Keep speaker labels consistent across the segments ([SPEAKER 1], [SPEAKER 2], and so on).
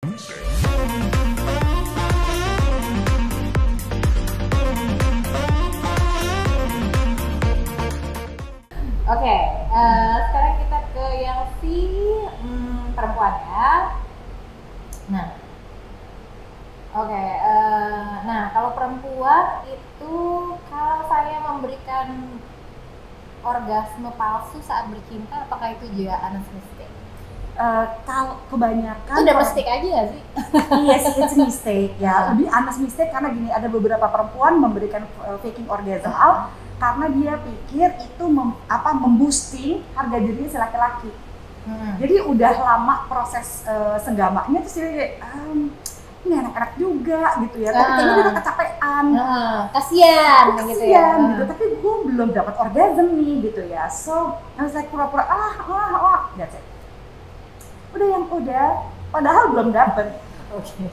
[SPEAKER 1] Oke, sekarang kita ke yang si perempuan ya. Nah, oke, nah kalau perempuan itu kalau saya memberikan orgasme palsu saat bercinta, apakah itu juga anesthetic?
[SPEAKER 2] Kalau kebanyakan
[SPEAKER 1] Itu domestic aja gak sih?
[SPEAKER 2] iya sih, it's a mistake ya. Lebih mistake karena gini, ada beberapa perempuan memberikan faking orgasm out karena dia pikir itu memboosting harga dirinya si laki-laki. Jadi udah lama proses senggamanya terus dia kayak ini anak-anak juga gitu ya, tapi kayaknya dia udah kecapean,
[SPEAKER 1] kasian gitu ya.
[SPEAKER 2] Gitu. Tapi gue belum dapat orgasm nih gitu ya, so harus like pura-pura that's it. Udah, padahal belum dapet.
[SPEAKER 1] Oke.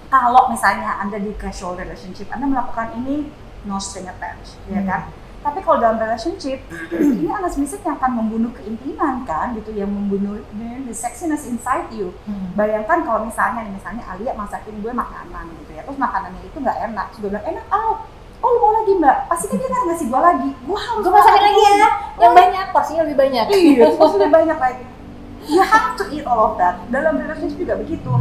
[SPEAKER 2] Kalau misalnya Anda di casual relationship, Anda melakukan ini no string attached, ya kan? Tapi kalau dalam relationship, ini anesthetic yang akan membunuh keintiman kan, gitu, yang membunuh the sexiness inside you. Bayangkan kalau misalnya Alia masakin gue makanan gitu ya, terus makanannya itu nggak enak, terus gue bilang enak, oh lu mau lagi mbak? Pasti kan dia nggak ngasih gue lagi, gue
[SPEAKER 1] masakin lagi ya, yang banyak, porsinya lebih banyak.
[SPEAKER 2] Iya, porsinya lebih banyak lagi. You have to eat all of that. Dalam relationship juga begitu.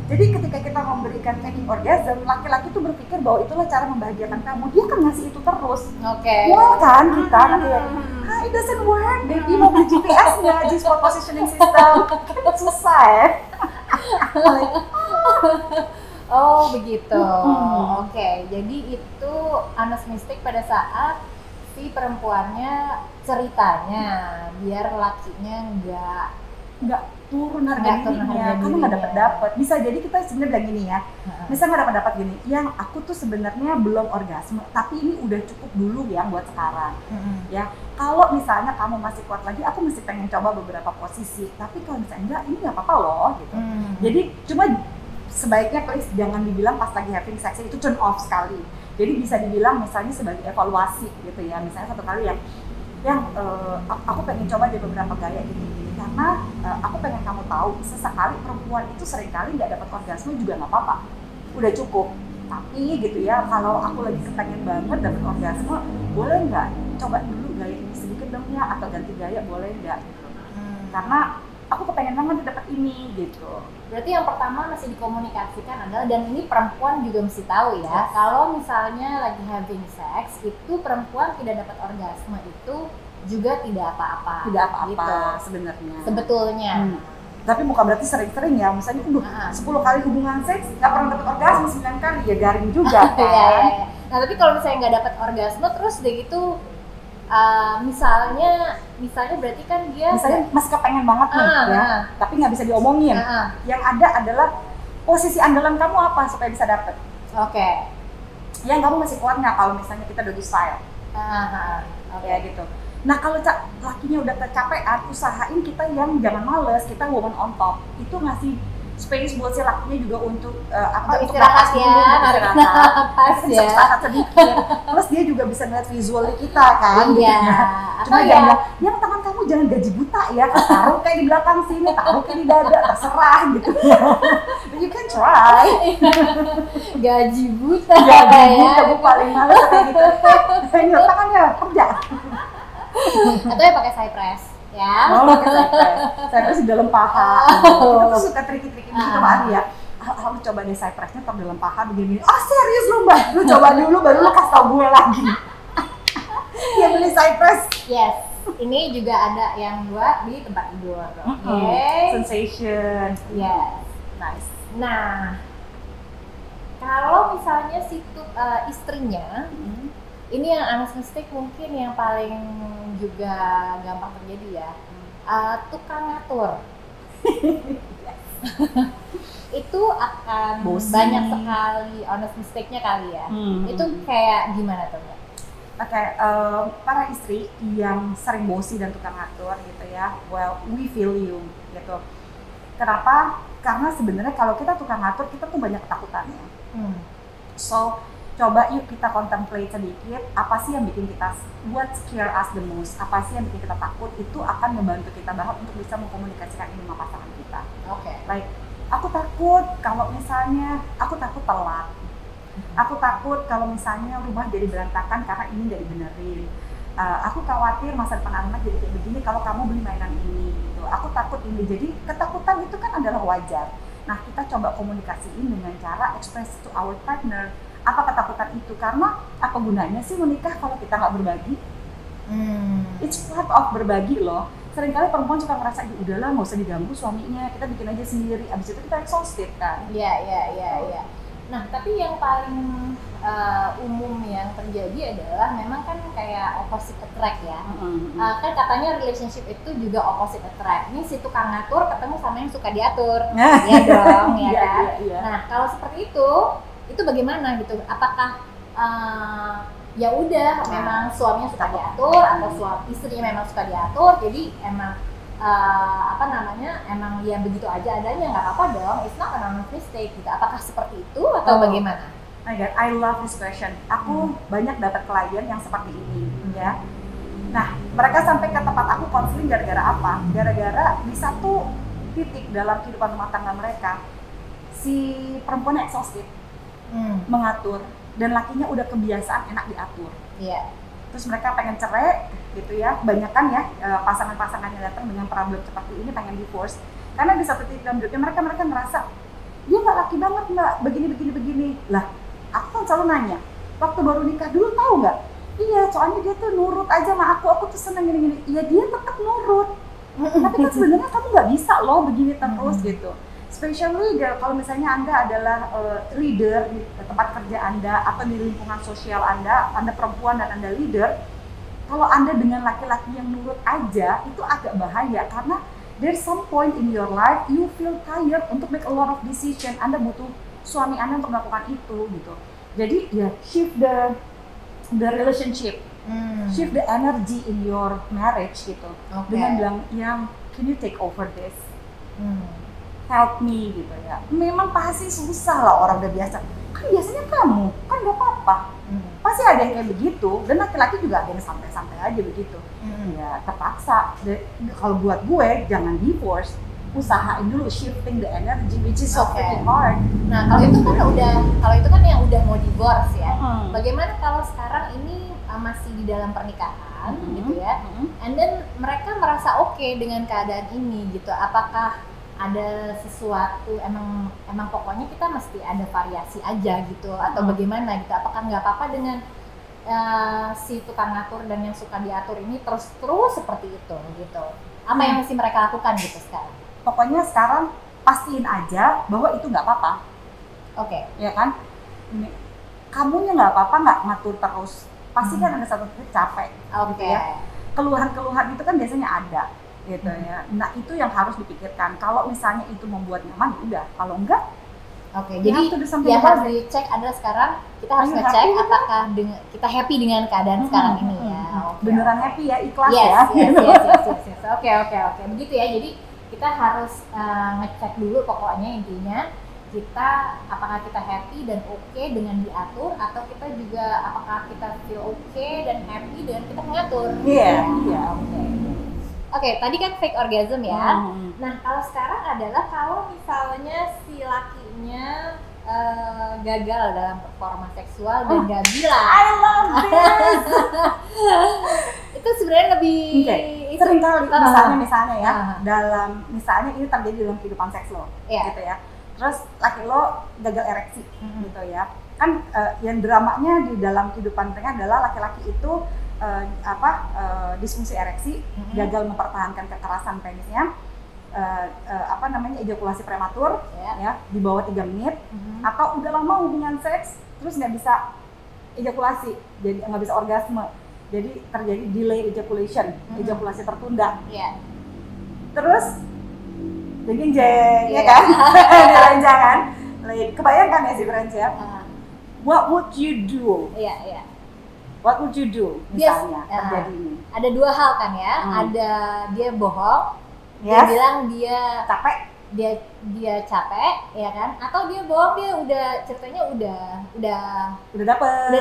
[SPEAKER 2] Jadi ketika kita memberikan faking orgasm, laki-laki tuh berpikir bahwa itulah cara membahagiakan kamu. Dia kan ngasih itu terus. Wah kan kita nanti it doesn't work. Baby mau beli GPS-nya, G-spot positioning system. Kan susah ya.
[SPEAKER 1] Oh begitu. Oke, jadi itu anesthetic pada saat si perempuannya ceritanya biar lakinya nggak turun harga dirinya karena nggak dapat. Bisa jadi kita sebenarnya bilang gini ya, misalnya nggak dapat gini, yang aku tuh sebenarnya belum orgasme, tapi ini udah cukup dulu ya buat sekarang. Ya, kalau misalnya kamu masih kuat lagi, aku masih pengen coba beberapa posisi, tapi kalau misalnya enggak, ini nggak apa-apa loh gitu. Jadi cuma sebaiknya please jangan dibilang pas lagi having sex itu turn off sekali. Jadi bisa dibilang misalnya sebagai evaluasi gitu ya, misalnya satu kali yang aku pengen coba di beberapa gaya gini karena aku pengen kamu tahu sesekali perempuan itu seringkali nggak dapat orgasme juga nggak apa-apa, udah cukup. Tapi gitu ya, kalau aku lagi kepengen banget dapat orgasme, boleh nggak coba dulu gaya ini sedikit dong ya, atau ganti gaya boleh nggak gitu. Karena aku kepengen banget dapat ini gitu. Berarti yang pertama masih dikomunikasikan adalah, dan ini perempuan juga mesti tahu ya, kalau misalnya lagi having sex itu perempuan tidak dapat orgasme itu juga tidak apa-apa.
[SPEAKER 2] Tidak apa-apa
[SPEAKER 1] gitu,
[SPEAKER 2] sebenarnya.
[SPEAKER 1] Sebetulnya.
[SPEAKER 2] Tapi bukan berarti sering-sering ya, misalnya 10 kali hubungan seks nggak pernah dapat orgasme 9 kali ya garing juga kan.
[SPEAKER 1] Nah tapi kalau misalnya nggak dapat orgasme terus udah gitu, misalnya berarti kan dia
[SPEAKER 2] misalnya masih kepengen banget nih ya, tapi nggak bisa diomongin. Yang ada adalah posisi andalan kamu apa supaya bisa dapet. Yang kamu masih kuat nggak kalau misalnya kita doggy style. Ya gitu. Nah kalau lakinya udah kecapean, usahain kita yang jangan males, kita woman on top. Itu ngasih space buat si lakinya juga untuk untuk
[SPEAKER 1] istirahat ya,
[SPEAKER 2] istirahat sedikit. Terus dia juga bisa ngeliat visual kita kan.
[SPEAKER 1] Iya.
[SPEAKER 2] Cuma jangan yang tangan kamu jangan gaji buta ya, taruh kayak di belakang sini, taruh kayak di dada, terserah gitu. But you can try.
[SPEAKER 1] Gaji buta
[SPEAKER 2] ya. Gue paling males kayak gitu. Nyot tangannya kerja.
[SPEAKER 1] Atau ya pakai side press. Ya.
[SPEAKER 2] Cypress di dalam paha. Kita tuh suka triki-triki gitu sama Adi ya. Lu coba deh cypressnya taruh dalam paha begini. Oh serius lu mbak? Lu coba dulu baru lu kasih tau gue lagi. Ya beli cypress.
[SPEAKER 1] Yes. Ini juga ada yang buat di tempat tidur.
[SPEAKER 2] Sensation.
[SPEAKER 1] Yes.
[SPEAKER 2] Nice.
[SPEAKER 1] Nah, kalau misalnya istrinya, ini yang anesthetic mungkin yang paling juga gampang terjadi ya, tukang ngatur. Itu akan banyak sekali anesthetic-nya kali ya. Itu kayak gimana tuh?
[SPEAKER 2] Para istri yang sering bosi dan tukang ngatur gitu ya, well we feel you gitu. Kenapa? Karena sebenarnya kalau kita tukang ngatur, kita tuh banyak ketakutannya. So coba yuk kita contemplate sedikit, apa sih yang bikin kita, what scare us the most, apa sih yang bikin kita takut, itu akan membantu kita banget untuk bisa mengkomunikasikan ini sama pasangan kita. Like, Aku takut kalau misalnya, aku takut telat. Aku takut kalau misalnya rumah jadi berantakan karena ini nggak dibenerin. Aku khawatir masa depan anak jadi kayak begini kalau kamu beli mainan ini gitu. Aku takut ini. Jadi ketakutan itu kan adalah wajar. Nah, kita coba komunikasiin dengan cara express to our partner apa ketakutan itu, karena apa gunanya sih menikah kalau kita nggak berbagi? It's part of berbagi loh. Seringkali perempuan suka ngerasa, udahlah nggak usah diganggu suaminya, kita bikin aja sendiri. Abis itu kita exhausted kan?
[SPEAKER 1] Iya. Nah, tapi yang paling umum yang terjadi adalah memang kan kayak opposite attract ya. Kan katanya relationship itu juga opposite attract. Ini si tukang ngatur ketemu sama yang suka diatur. Iya dong, ya kan? Iya. Nah, kalau seperti itu bagaimana gitu? Apakah ya udah memang suaminya suka diatur atau istrinya memang suka diatur, jadi emang emang ya begitu aja adanya, nggak apa-apa dong, it's not an honest mistake gitu. Apakah seperti itu atau bagaimana?
[SPEAKER 2] My God, I love this question. Aku banyak dapat klien yang seperti ini ya. Nah, mereka sampai ke tempat aku konseling gara-gara apa? Gara-gara di satu titik dalam kehidupan rumah tangga mereka, si perempuannya exhausted mengatur, dan lakinya udah kebiasaan enak diatur.
[SPEAKER 1] Iya.
[SPEAKER 2] Terus mereka pengen cerai gitu ya, kebanyakan ya pasangan-pasangan yang datang dengan problem seperti ini pengen divorce karena di satu titik dalam hidupnya mereka ngerasa dia nggak laki banget mbak, begini lah. Aku kan selalu nanya, waktu baru nikah dulu tahu nggak? Iya, soalnya dia tuh nurut aja sama aku tuh seneng gini. Iya, dia tetap nurut, tapi kan sebenarnya kamu nggak bisa loh begini terus gitu. Especially kalau misalnya Anda adalah leader di tempat kerja Anda atau di lingkungan sosial Anda perempuan dan Anda leader, kalau Anda dengan laki-laki yang nurut aja, itu agak bahaya karena there's some point in your life you feel tired untuk make a lot of decision. Anda butuh suami Anda untuk melakukan itu gitu. Jadi ya shift the relationship, shift the energy in your marriage gitu. Dengan bilang, yang can you take over this? Help me gitu ya. Memang pasti susah lah, orang udah biasa. Kan biasanya kamu, kan gak apa-apa. Pasti ada yang kayak begitu, dan laki-laki juga ada yang santai-santai aja begitu. Ya terpaksa. Kalau buat gue, jangan divorce. Usahain dulu shifting the energy, which is so freaking hard.
[SPEAKER 1] Nah, kalau itu kan yang udah mau divorce ya. Bagaimana kalau sekarang ini masih di dalam pernikahan gitu ya. And then mereka merasa oke dengan keadaan ini gitu. Apakah ada sesuatu, emang pokoknya kita mesti ada variasi aja gitu atau bagaimana gitu? Apakah nggak apa-apa dengan si tukang ngatur dan yang suka diatur ini terus seperti itu gitu? Apa yang mesti mereka lakukan gitu sekarang?
[SPEAKER 2] Pokoknya sekarang pastiin aja bahwa itu nggak apa-apa. Ya kan? Kamunya nggak apa-apa nggak ngatur terus. Pasti kan ada satu titik capek. Gitu ya. Keluhan-keluhan itu kan biasanya ada. Gitu ya. Nah, itu yang harus dipikirkan. Kalau misalnya itu membuat nyaman, udah. Kalau enggak,
[SPEAKER 1] jadi yang harus dicek adalah sekarang kita harus ngecek apakah kita happy dengan keadaan sekarang ini ya.
[SPEAKER 2] Beneran happy ya, ikhlas
[SPEAKER 1] ya.
[SPEAKER 2] Yes.
[SPEAKER 1] Oke. Begitu ya. Jadi kita harus ngecek dulu pokoknya intinya apakah kita happy dan oke dengan diatur, atau kita juga apakah kita feel oke dan happy dengan kita mengatur. Oke, tadi kan fake orgasm ya. Nah, kalau sekarang adalah kalau misalnya si lakinya gagal dalam performa seksual dan gak bilang.
[SPEAKER 2] I love this.
[SPEAKER 1] Itu sebenarnya lebih
[SPEAKER 2] sering kali misalnya ya, dalam misalnya ini terjadi dalam kehidupan seks lo, gitu ya. Terus laki lo gagal ereksi, gitu ya. Kan yang dramanya di dalam kehidupan mereka adalah laki-laki itu disfungsi ereksi, gagal mempertahankan kekerasan penisnya, ejakulasi prematur, ya di bawah 3 menit, atau udah lama hubungan seks terus nggak bisa ejakulasi, jadi nggak bisa orgasme, jadi terjadi delay ejaculation, ejakulasi tertunda. Terus jeng, ya kan, ranjangan, kebayangkan ya si friends ya, what would you do? What would you do misalnya terjadi ini?
[SPEAKER 1] Ada 2 hal kan ya, ada dia bohong, dia bilang dia
[SPEAKER 2] capek,
[SPEAKER 1] dia capek, ya kan? Atau dia bohong, dia ceritanya udah dapet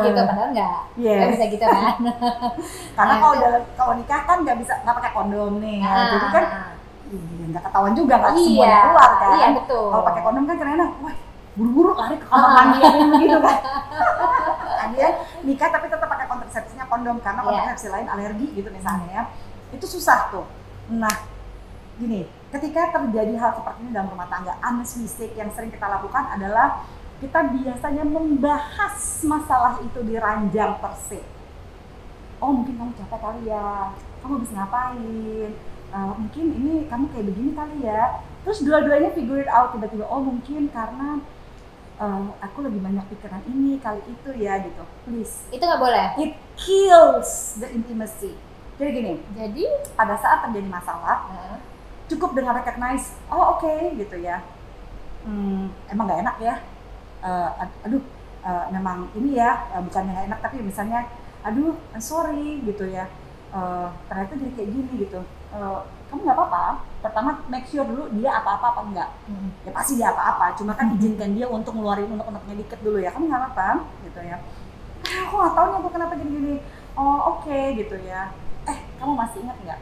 [SPEAKER 1] gitu, padahal nggak bisa gitu kan?
[SPEAKER 2] Karena kalau nikah kan nggak pakai kondom nih, jadi kan ya nggak ketahuan juga, nggak
[SPEAKER 1] Iya,
[SPEAKER 2] semuanya keluar kan.
[SPEAKER 1] iya betul.
[SPEAKER 2] Kalau pakai kondom kan kadang-kadang, wah buru-buru lari ke kamar mandi begitu kan. Dia nikah tapi tetap pakai kontrasepsinya kondom karena kontrasepsi lain alergi gitu misalnya. Itu susah tuh. Nah, gini, ketika terjadi hal seperti ini dalam rumah tangga, honest mistake yang sering kita lakukan adalah kita biasanya membahas masalah itu di ranjang per se. Oh mungkin kamu capek kali ya, kamu habis ngapain, mungkin ini kamu kayak begini kali ya. Terus dua-duanya figure it out tiba-tiba, oh mungkin karena aku lagi banyak pikiran ini kali itu ya gitu. Please.
[SPEAKER 1] Itu nggak boleh?
[SPEAKER 2] It kills the intimacy. Jadi gini, pada saat terjadi masalah, cukup dengan recognize, oh oke, gitu ya. Emang nggak enak ya. Memang ini ya, bukannya nggak enak tapi misalnya, aduh, sorry gitu ya. Ternyata jadi kayak gini gitu. Kamu nggak apa-apa. Pertama make sure dulu dia apa-apa enggak. Ya pasti dia apa-apa. Cuma kan izinkan dia untuk ngeluarin unek-uneknya dikit dulu ya. Kamu nggak apa-apa, gitu ya. Aku nggak tahu nih aku kenapa gini-gini. Oh oke, gitu ya. Kamu masih ingat nggak?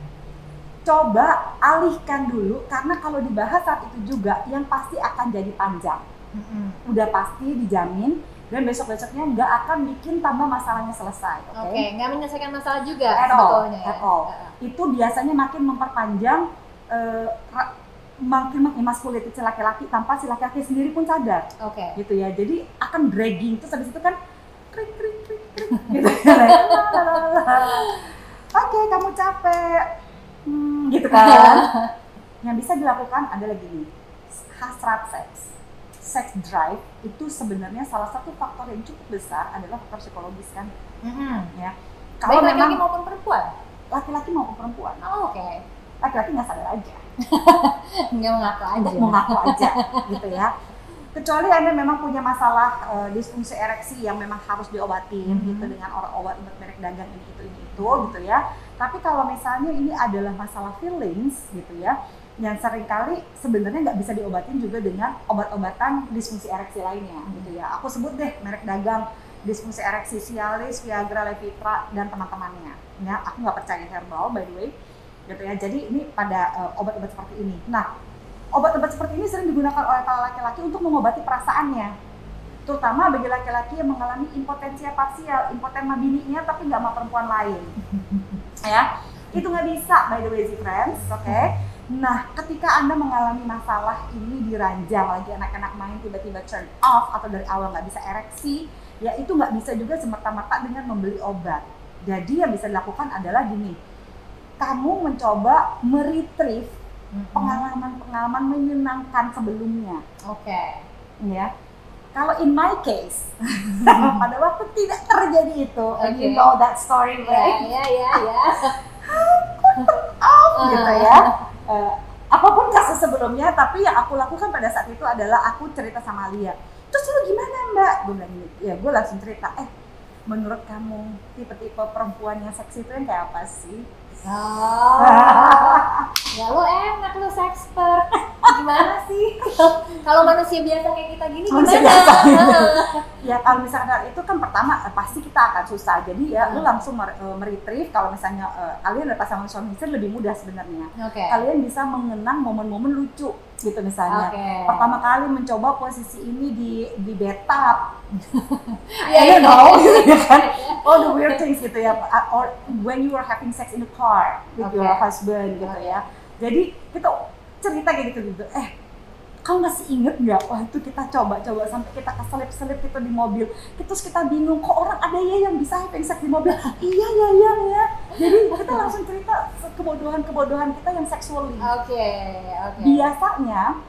[SPEAKER 2] Coba alihkan dulu karena kalau dibahas saat itu juga yang pasti akan jadi panjang. Udah pasti dijamin dan besok-besoknya nggak akan bikin tambah masalahnya selesai.
[SPEAKER 1] Oke, nggak menyelesaikan masalah juga
[SPEAKER 2] sebetulnya. Itu biasanya makin memperpanjang, makin mengemaskuliti si laki-laki tanpa si laki-laki sendiri pun sadar. Gitu ya. Jadi akan dragging terus habis itu kan krik gitu. Oke, kamu capek. Gitu kan. Yang bisa dilakukan adalah gini. Hasrat seks. Sex drive itu sebenarnya salah satu faktor yang cukup besar adalah faktor psikologis kan. Ya.
[SPEAKER 1] Kalau laki-laki maupun perempuan?
[SPEAKER 2] Laki-laki maupun perempuan.
[SPEAKER 1] Oke.
[SPEAKER 2] Laki-laki nggak sadar aja.
[SPEAKER 1] Nggak mengaku aja.
[SPEAKER 2] Mengaku aja, gitu ya. Kecuali Anda memang punya masalah disfungsi ereksi yang memang harus diobatin gitu dengan obat-obat merek dagang ini itu gitu ya. Tapi kalau misalnya ini adalah masalah feelings gitu ya, yang seringkali sebenarnya nggak bisa diobatin juga dengan obat-obatan disfungsi ereksi lainnya gitu ya. Aku sebut deh merek dagang disfungsi ereksi Cialis, Viagra, Levitra dan teman-temannya. Ya, aku nggak percaya herbal by the way, gitu ya. Jadi ini pada obat-obat seperti ini. Nah, obat-obat seperti ini sering digunakan oleh para laki-laki untuk mengobati perasaannya, terutama bagi laki-laki yang mengalami impotensia parsial, impoten mabininya tapi nggak sama perempuan lain. Ya, itu nggak bisa by the way friends, oke? Nah, ketika Anda mengalami masalah ini di ranjang, lagi anak-anak main tiba-tiba turn off atau dari awal nggak bisa ereksi, ya itu nggak bisa juga semerta-merta dengan membeli obat. Jadi yang bisa dilakukan adalah gini, kamu mencoba meretrieve pengalaman-pengalaman menyenangkan sebelumnya. Ya. Kalau in my case, pada waktu tidak terjadi itu, and you know that story, right? Gitu ya. Apapun kasus sebelumnya, tapi yang aku lakukan pada saat itu adalah aku cerita sama Lia. Terus lu gimana Mbak? Gue bilang gini, ya gue langsung cerita, menurut kamu tipe-tipe perempuan yang seksi itu yang kayak apa sih?
[SPEAKER 1] Ya lo enak, lo sexpert. Gimana sih? Kalau manusia biasa kayak kita gini gimana?
[SPEAKER 2] Ya kalau misalkan itu kan pertama pasti kita akan susah. Jadi ya lo langsung meretrieve. Kalau misalnya kalian ada pasangan suami istri lebih mudah sebenarnya. Kalian bisa mengenang momen-momen lucu gitu misalnya. Pertama kali mencoba posisi ini di bathtub. You know, kan? All the weird things gitu ya. Or when you were having sex in the car with your husband gitu ya. Jadi kita cerita kayak gitu. Kamu masih inget nggak waktu kita coba-coba sampai kita keselip-selip gitu di mobil. Terus kita bingung kok orang ada ya yang bisa having sex di mobil. Iya ya. Jadi kita langsung cerita kebodohan-kebodohan kita yang sexually. Biasanya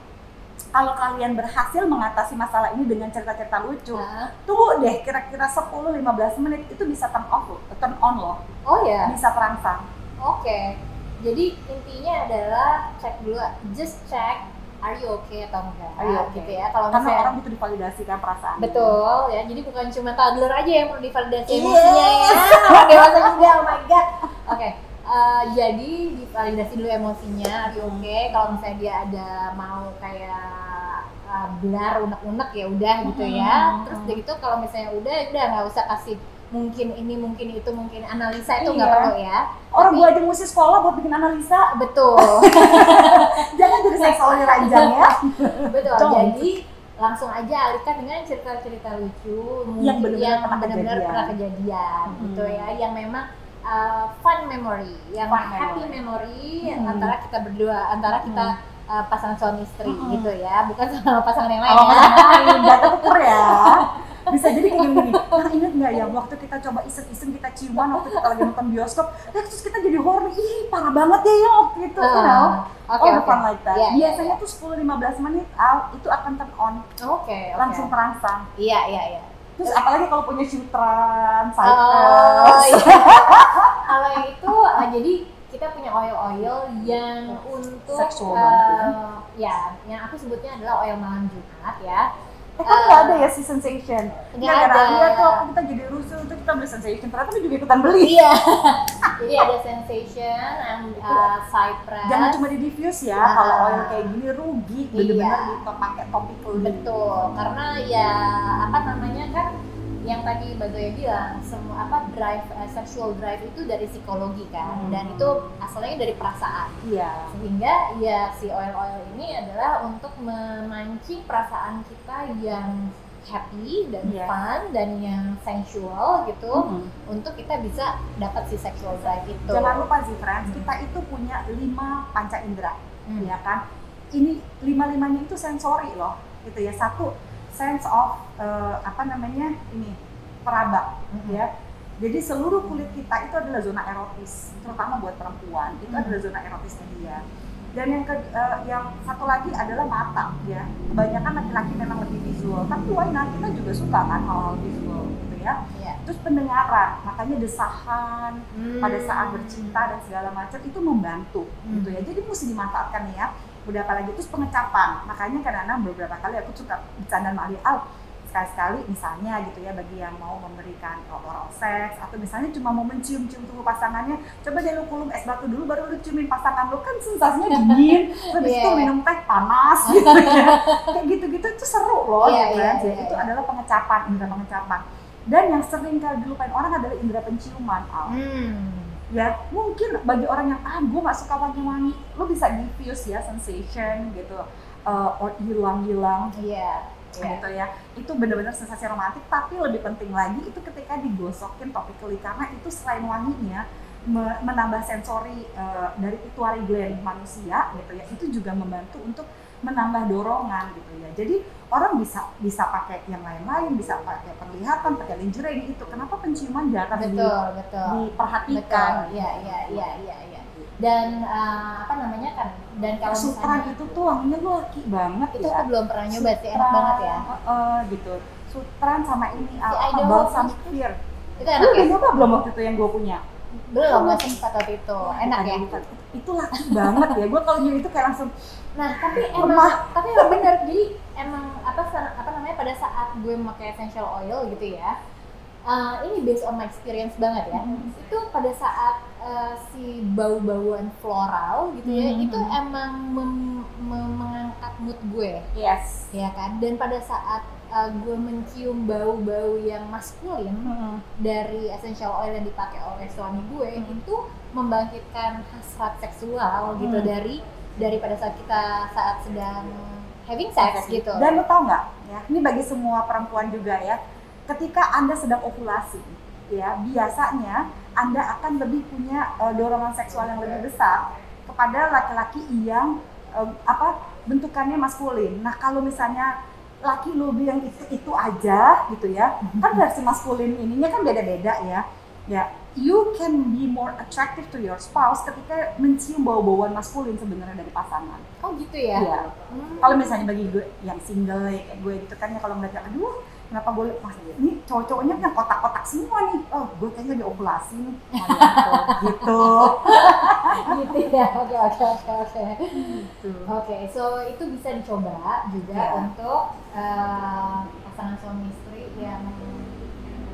[SPEAKER 2] kalau kalian berhasil mengatasi masalah ini dengan cerita-cerita lucu, tunggu deh kira-kira 10-15 menit itu bisa turn on loh. Bisa terangsang.
[SPEAKER 1] Jadi intinya adalah cek dulu, just check are you okay atau enggak, gitu ya. Kalau
[SPEAKER 2] karena orang butuh divalidasikan perasaan.
[SPEAKER 1] Betul ya, jadi bukan cuma toddler aja yang perlu divalidasi emosinya ya, orang dewasa juga, oh my god. Jadi divalidasi dulu emosinya, are you okay. Kalau misalnya dia ada mau kayak blar, unek-unek ya udah gitu ya. Terus begitu kalau misalnya udah nggak usah kasih mungkin ini, mungkin itu, mungkin analisa itu nggak
[SPEAKER 2] Iya.
[SPEAKER 1] perlu ya.
[SPEAKER 2] Orang gue aja mesti sekolah buat bikin analisa.
[SPEAKER 1] Betul.
[SPEAKER 2] Jangan jadi seksualnya ranjang ya.
[SPEAKER 1] Betul.
[SPEAKER 2] Don't.
[SPEAKER 1] Jadi langsung aja alihkan dengan cerita-cerita lucu
[SPEAKER 2] Yang
[SPEAKER 1] mungkin
[SPEAKER 2] benar-benar pernah
[SPEAKER 1] pernah kejadian gitu ya, yang memang fun memory, yang
[SPEAKER 2] Fun
[SPEAKER 1] happy
[SPEAKER 2] memory.
[SPEAKER 1] memory antara kita berdua, antara kita pasangan suami istri gitu ya, bukan sama pasangan yang lain
[SPEAKER 2] Oh,
[SPEAKER 1] ya.
[SPEAKER 2] lain, gak ketuker ya. Bisa jadi kayak gini, nah inget nggak ya waktu kita coba iseng-iseng kita ciuman waktu kita lagi nonton bioskop, terus kita jadi horny, ih parah banget ya waktu itu, you know.
[SPEAKER 1] Oke,
[SPEAKER 2] All the fun like that.
[SPEAKER 1] Iya, iya,
[SPEAKER 2] Biasanya tuh 10-15 menit itu akan turn on,
[SPEAKER 1] Oke.
[SPEAKER 2] langsung terangsang.
[SPEAKER 1] Iya.
[SPEAKER 2] Terus apalagi kalau punya shooteran,
[SPEAKER 1] Oh
[SPEAKER 2] cypress.
[SPEAKER 1] iya. Kalau yang itu jadi kita punya oil yang untuk
[SPEAKER 2] Seksual banget
[SPEAKER 1] ya, yang aku sebutnya adalah oil malam Jumat ya.
[SPEAKER 2] Kan nggak ada ya si sensation.
[SPEAKER 1] Nggak
[SPEAKER 2] Gara-gara
[SPEAKER 1] ada.
[SPEAKER 2] dia tuh kita jadi rusuh, tuh kita beli sensation, ternyata dia juga ikutan beli.
[SPEAKER 1] Iya. Jadi ada sensation and cypress.
[SPEAKER 2] Jangan cuma di diffuse ya,
[SPEAKER 1] Nah.
[SPEAKER 2] kalau oil kayak gini rugi, bener-bener
[SPEAKER 1] Iya.
[SPEAKER 2] pakai topical.
[SPEAKER 1] Betul, karena ya apa namanya kan yang tadi Mbak Zoya bilang, semua drive, sexual drive itu dari psikologi kan, dan itu asalnya dari perasaan.
[SPEAKER 2] Iya.
[SPEAKER 1] Sehingga ya si oil ini adalah untuk memancing perasaan kita yang happy dan
[SPEAKER 2] Iya.
[SPEAKER 1] fun dan yang sensual gitu, untuk kita bisa dapat si sexual drive itu.
[SPEAKER 2] Jangan lupa sih friends, kita itu punya 5 panca indera,
[SPEAKER 1] Hmm.
[SPEAKER 2] ya kan? Ini 5-5-nya itu sensori loh, gitu ya. Satu, sense of ini peraba, ya. Jadi seluruh kulit kita itu adalah zona erotis, terutama buat perempuan itu adalah zona erotisnya dia. Dan yang satu lagi adalah mata, ya. Kebanyakan laki-laki memang lebih visual, tapi why not? Kita juga suka kan hal-hal visual, gitu ya.
[SPEAKER 1] Iya.
[SPEAKER 2] Terus pendengaran, makanya desahan pada saat bercinta dan segala macam itu membantu, gitu ya. Jadi mesti dimanfaatkan nih ya. Udah apalagi terus pengecapan, makanya kadang-kadang beberapa kali aku suka bercanda sama Ali, sekali-sekali misalnya gitu ya, bagi yang mau memberikan oral seks atau misalnya cuma mau mencium-cium tubuh pasangannya, coba deh lu kulum es batu dulu baru lu ciumin pasangan lu, kan sensasinya dingin, terus itu minum teh panas gitu ya, kayak gitu-gitu itu seru loh, itu adalah pengecapan, indera pengecapan. Dan yang sering kali dilupain orang adalah indera penciuman, ya mungkin bagi orang yang gue nggak suka wangi-wangi, lo bisa diffuse ya sensation gitu, or hilang-hilang. Gitu ya, itu benar-benar sensasi romantis. Tapi lebih penting lagi itu ketika digosokin topically, karena itu selain wanginya menambah sensori dari pituitary gland manusia gitu ya, itu juga membantu untuk menambah dorongan gitu ya. Jadi orang bisa pakai yang lain-lain, bisa pakai penglihatan, pakai lingerie gitu. Kenapa penciuman jarang diperhatikan?
[SPEAKER 1] Iya. Dan dan kalau
[SPEAKER 2] sutran itu tuh wanginya tuh laki banget
[SPEAKER 1] itu
[SPEAKER 2] ya.
[SPEAKER 1] aku belum pernah nyoba sih, enak banget ya.
[SPEAKER 2] Gitu. Sutran sama ini
[SPEAKER 1] Idol
[SPEAKER 2] balsamic fir.
[SPEAKER 1] Itu enak ya?
[SPEAKER 2] Lu nyoba belum waktu itu yang gue punya?
[SPEAKER 1] Belum, masih sempat waktu itu. Enak ya?
[SPEAKER 2] Itu laki banget ya. Gue kalau nyoba itu kayak langsung.
[SPEAKER 1] Nah, tapi emang bener. Jadi emang pada saat gue pakai essential oil gitu ya. Ini based on my experience banget ya. Itu pada saat si bau-bauan floral gitu ya, itu emang mengangkat mood gue.
[SPEAKER 2] Yes.
[SPEAKER 1] Ya kan? Dan pada saat gue mencium bau-bau yang maskulin dari essential oil yang dipakai oleh suami gue, itu membangkitkan hasrat seksual gitu dari pada saat kita sedang having sex gitu.
[SPEAKER 2] Dan lo tau nggak ya, ini bagi semua perempuan juga ya, ketika Anda sedang ovulasi ya, biasanya Anda akan lebih punya dorongan seksual yang lebih besar kepada laki-laki yang bentukannya maskulin. Nah, kalau misalnya laki lu bilang itu aja gitu ya, kan versi maskulin ininya kan beda-beda ya. Ya, you can be more attractive to your spouse ketika mencium bau-bauan maskulin sebenarnya dari pasangan.
[SPEAKER 1] Oh gitu ya?
[SPEAKER 2] Iya. Kalau misalnya bagi gue yang single kayak gue gitu kan ya, kalau ngeliat aduh kenapa gue ini cowok-cowoknya yang kotak-kotak semua nih, oh gue kayaknya lagi ovulasi nih, gitu.
[SPEAKER 1] Gitu ya, oke. So itu bisa dicoba juga untuk pasangan suami istri yang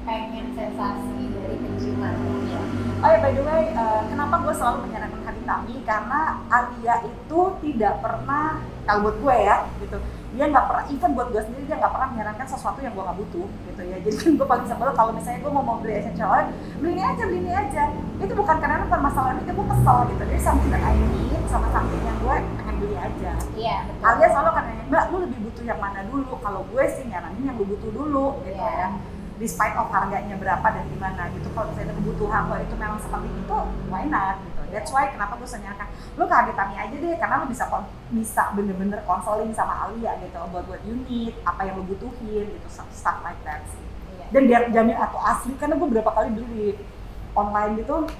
[SPEAKER 1] pengen sensasi dari penciuman.
[SPEAKER 2] Oh ya, by the way, kenapa gue selalu menyarankan Habitami? Karena Alia itu tidak pernah, kalau buat gue ya, gitu, dia nggak pernah, even buat gue sendiri dia nggak pernah menyarankan sesuatu yang gue nggak butuh gitu ya. Jadi kan gue paling sebel kalau misalnya gue mau beli essential oil, beli ini aja. Itu bukan karena bukan masalah itu, gue kesel gitu. Jadi something that I need sama something yang gue pengen beli aja.
[SPEAKER 1] Iya, betul.
[SPEAKER 2] Alias selalu kan nanya, Mbak, lu lebih butuh yang mana dulu? Kalau gue sih nyaranin yang lu butuh dulu gitu ya. Despite of harganya berapa dan gimana gitu. Kalau misalnya kebutuhan lo itu memang seperti itu, why not gitu. That's why kenapa gue senyarankan lo ke Agitami aja deh, karena lo bisa bener-bener konseling sama Alia gitu buat you need, apa yang lo butuhin gitu, stuff like that sih. Dan biar jamin atau asli, karena gue berapa kali beli di online gitu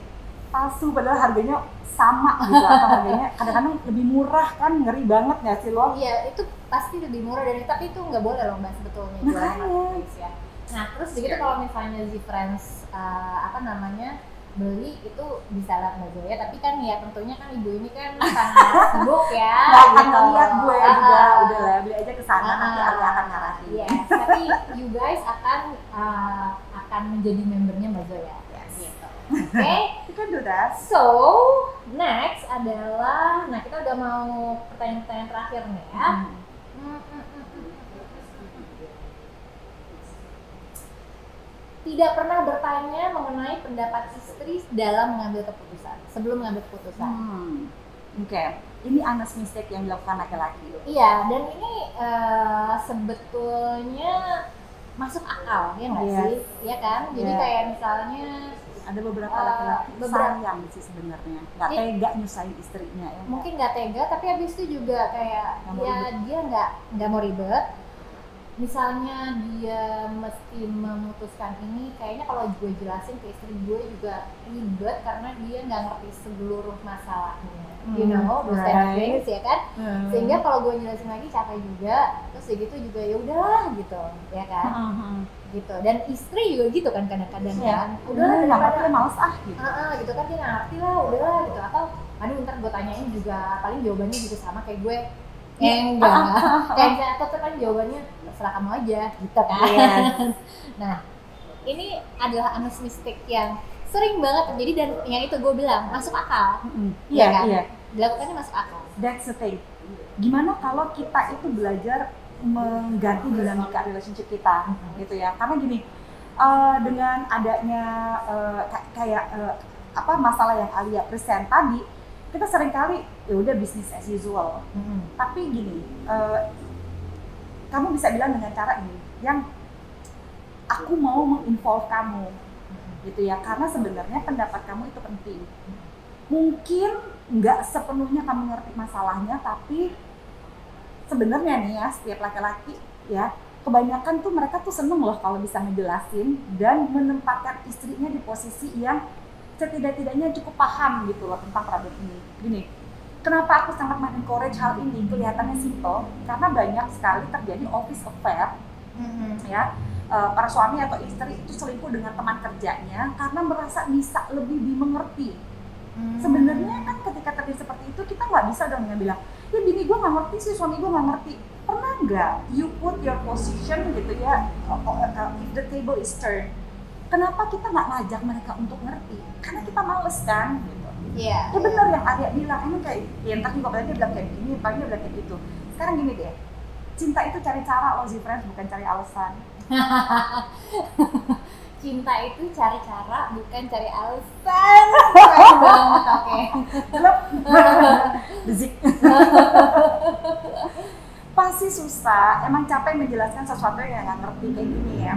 [SPEAKER 2] palsu padahal harganya sama gitu, atau harganya kadang-kadang lebih murah kan, ngeri banget nggak sih lo?
[SPEAKER 1] Iya, itu pasti lebih murah dari, tapi itu nggak boleh loh Mbak sebetulnya jualan marketplace ya. Nah terus begitu kalau misalnya Z-Friends beli itu bisa lihat Mbak Zoya, tapi kan ya tentunya kan ibu ini kan sangat sibuk ya.
[SPEAKER 2] Nggak akan ngeliat gue juga, udah lah beli aja kesana nanti Alia akan ngarahin.
[SPEAKER 1] Yes, tapi you guys akan menjadi membernya Mbak Zoya.
[SPEAKER 2] Yes.
[SPEAKER 1] Gitu. Oke.
[SPEAKER 2] You can do that.
[SPEAKER 1] So next adalah, nah kita udah mau pertanyaan-pertanyaan terakhir nih ya. Tidak pernah bertanya mengenai pendapat istri dalam mengambil keputusan, sebelum mengambil keputusan.
[SPEAKER 2] Oke. Ini honest mistake yang dilakukan laki-laki.
[SPEAKER 1] Iya, dan ini sebetulnya masuk akal, ya nggak sih? Iya kan? Jadi kayak misalnya
[SPEAKER 2] ada beberapa laki-laki sayang sih sebenarnya, nggak tega nyusahin istrinya ya.
[SPEAKER 1] Mungkin nggak tega, tapi habis itu juga kayak dia nggak mau ribet. Misalnya dia mesti memutuskan ini, kayaknya kalau gue jelasin ke istri gue juga ribet karena dia nggak ngerti seluruh masalahnya, you know, those kind of things ya kan. Sehingga kalau gue jelasin lagi capek juga, terus gitu juga ya udahlah gitu, ya kan. Gitu. Dan istri juga gitu kan kadang-kadang kan, udahlah daripada
[SPEAKER 2] males gitu.
[SPEAKER 1] Gitu kan, dia nggak ngerti lah, udahlah gitu. Atau aduh ntar gue tanyain juga paling jawabannya juga sama kayak gue. Enggak, kayak tetep kan jawabannya terserah kamu aja gitu kan. Nah ini adalah honest mistake yang sering banget terjadi dan yang itu gue bilang masuk akal. Iya kan? Dilakukannya masuk akal.
[SPEAKER 2] That's the thing. Gimana kalau kita itu belajar mengganti dinamika relationship kita gitu ya, karena gini, dengan adanya masalah yang Alia present tadi, kita seringkali ya udah bisnis as usual. Tapi gini, kamu bisa bilang dengan cara ini, yang aku mau menginvolve kamu, gitu ya, karena sebenarnya pendapat kamu itu penting. Mungkin nggak sepenuhnya kamu ngerti masalahnya, tapi sebenarnya nih ya, setiap laki-laki ya, kebanyakan tuh mereka tuh seneng loh kalau bisa ngejelasin dan menempatkan istrinya di posisi yang setidak-tidaknya cukup paham gitu loh tentang problem ini. Gini, kenapa aku sangat mengencourage hal ini? Kelihatannya simple, karena banyak sekali terjadi office affair, ya, para suami atau istri itu selingkuh dengan teman kerjanya karena merasa bisa lebih dimengerti. Sebenarnya kan ketika terjadi seperti itu, kita nggak bisa dong bilang, ya bini gue nggak ngerti sih, suami gue nggak ngerti. Pernah nggak you put your position gitu ya, if the table is turned, kenapa kita nggak ngajak mereka untuk ngerti? Karena kita males kan gitu. Ya benar yang Arya bilang, emang kayak ya entar juga dia bilang kayak gini, paginya bilang kayak gitu. Sekarang gini deh, cinta itu cari cara loh Z-Friends, bukan cari alasan.
[SPEAKER 1] Cinta itu cari cara, bukan cari alasan. Keren banget, oke.
[SPEAKER 2] Bezik. Pasti susah, emang capek menjelaskan sesuatu yang nggak ngerti kayak gini ya.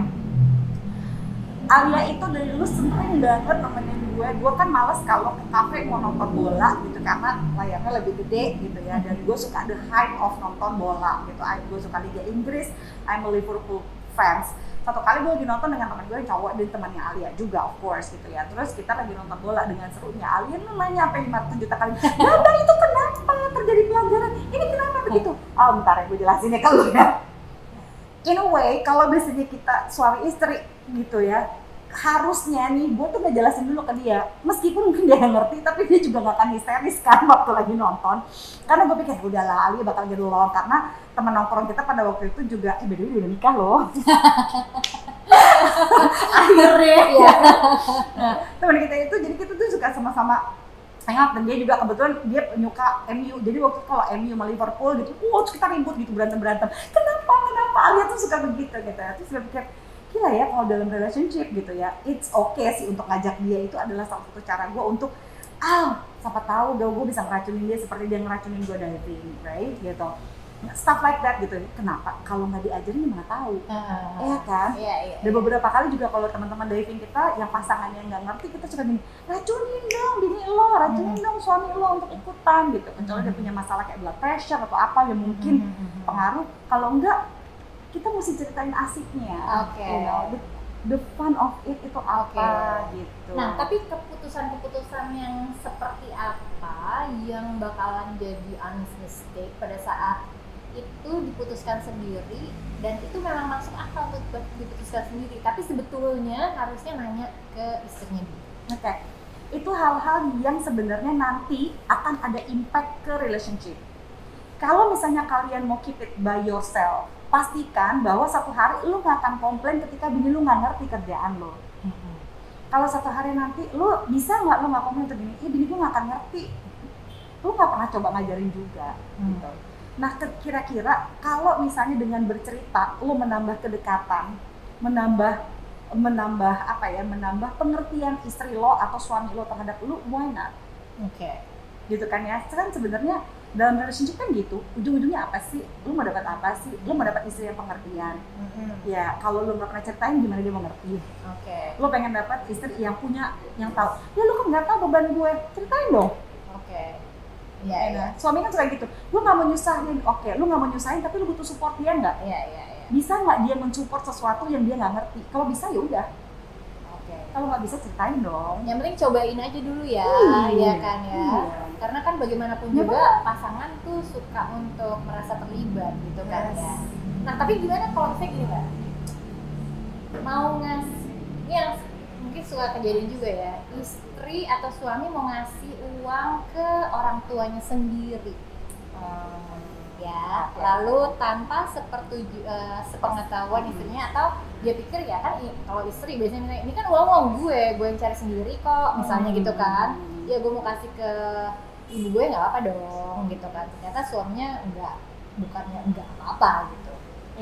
[SPEAKER 2] Alia itu dari dulu sering banget nemenin gue kan males kalau ke kafe mau nonton bola gitu karena layarnya lebih gede gitu ya, dan gue suka the hype of nonton bola gitu. Gue suka Liga Inggris, I'm a Liverpool fans. Satu kali gue lagi nonton dengan teman gue yang cowok dan temannya Alia juga of course gitu ya, terus kita lagi nonton bola dengan serunya. Alia nanya sampai 500 juta kali, Baba itu kenapa terjadi pelanggaran, ini kenapa begitu? Oh bentar ya gue jelasinnya ke lu ya. In a way, kalau biasanya kita suami istri gitu ya, harusnya nih gue tuh ngejelasin dulu ke dia, meskipun mungkin dia nggak ngerti, tapi dia juga nggak akan histeris kan waktu lagi nonton, karena gue pikir udahlah Alia bakal jadi lawan, karena teman nongkrong kita pada waktu itu juga beda udah nikah loh. Akhirnya ya. Nah, teman kita itu, jadi kita tuh suka sama-sama hangout, dan dia juga kebetulan dia penyuka MU, jadi waktu kalau MU sama Liverpool gitu, terus kita ribut gitu, berantem, kenapa Alia tuh suka begitu gitu ya. Terus gue pikir, gila ya kalau dalam relationship gitu ya, it's okay sih untuk ngajak dia, itu adalah salah satu cara gue untuk siapa tahu gue bisa ngeracunin dia seperti dia ngeracunin gue diving, right gitu, stuff like that gitu. Kenapa kalau nggak diajarin gimana tahu, ya kan? Dan beberapa kali juga kalau teman-teman diving kita yang pasangannya nggak ngerti, kita suka gini, racunin dong bini lo, racunin dong suami lo untuk ikutan gitu. Kecuali dia punya masalah kayak blood pressure atau apa yang mungkin pengaruh. Kalau enggak, kita mesti ceritain asiknya, you know, the fun of it itu apa gitu.
[SPEAKER 1] Nah, tapi keputusan-keputusan yang seperti apa yang bakalan jadi honest mistake pada saat itu diputuskan sendiri, dan itu memang masuk akal untuk diputuskan sendiri, tapi sebetulnya harusnya nanya ke istrinya dulu.
[SPEAKER 2] Itu hal-hal yang sebenarnya nanti akan ada impact ke relationship. Kalau misalnya kalian mau keep it by yourself, pastikan bahwa satu hari lu gak akan komplain ketika bini lu gak ngerti kerjaan lo. Kalau satu hari nanti lu bisa gak lu gak komplain begini, bini gue gak akan ngerti, lu gak pernah coba ngajarin juga gitu. Nah kira-kira kalau misalnya dengan bercerita lu menambah kedekatan, menambah pengertian istri lo atau suami lo terhadap lu, why not? Gitu kan ya. Kan sebenarnya dalam relationship kan gitu, ujung-ujungnya apa sih? Lu mau dapat apa sih? Lu mau dapat istri yang pengertian. Ya kalau lu nggak pernah ceritain, gimana dia mau ngerti? Lu pengen dapat istri yang punya, yang tahu. Ya lu kan nggak tahu beban gue, ceritain dong. Suami kan suka gitu, lu nggak mau nyusahin, lu nggak mau nyusahin, tapi lu butuh support dia nggak? Bisa nggak dia mensupport sesuatu yang dia nggak ngerti? Kalau bisa ya udah. Kalau nggak bisa ceritain dong.
[SPEAKER 1] Yang penting cobain aja dulu ya, ya kan ya. Karena kan bagaimanapun juga pasangan tuh suka untuk merasa terlibat gitu kan ya. Nah tapi gimana kalau misalnya gini Mbak, mau ngasih, ini yang mungkin suka kejadian juga ya, istri atau suami mau ngasih uang ke orang tuanya sendiri. Lalu tanpa sepengetahuan istrinya, atau dia pikir ya kan kalau istri biasanya ini kan uang gue yang cari sendiri kok misalnya gitu kan, ya gue mau kasih ke ibu gue nggak apa dong gitu kan. Ternyata suaminya bukannya enggak apa-apa gitu,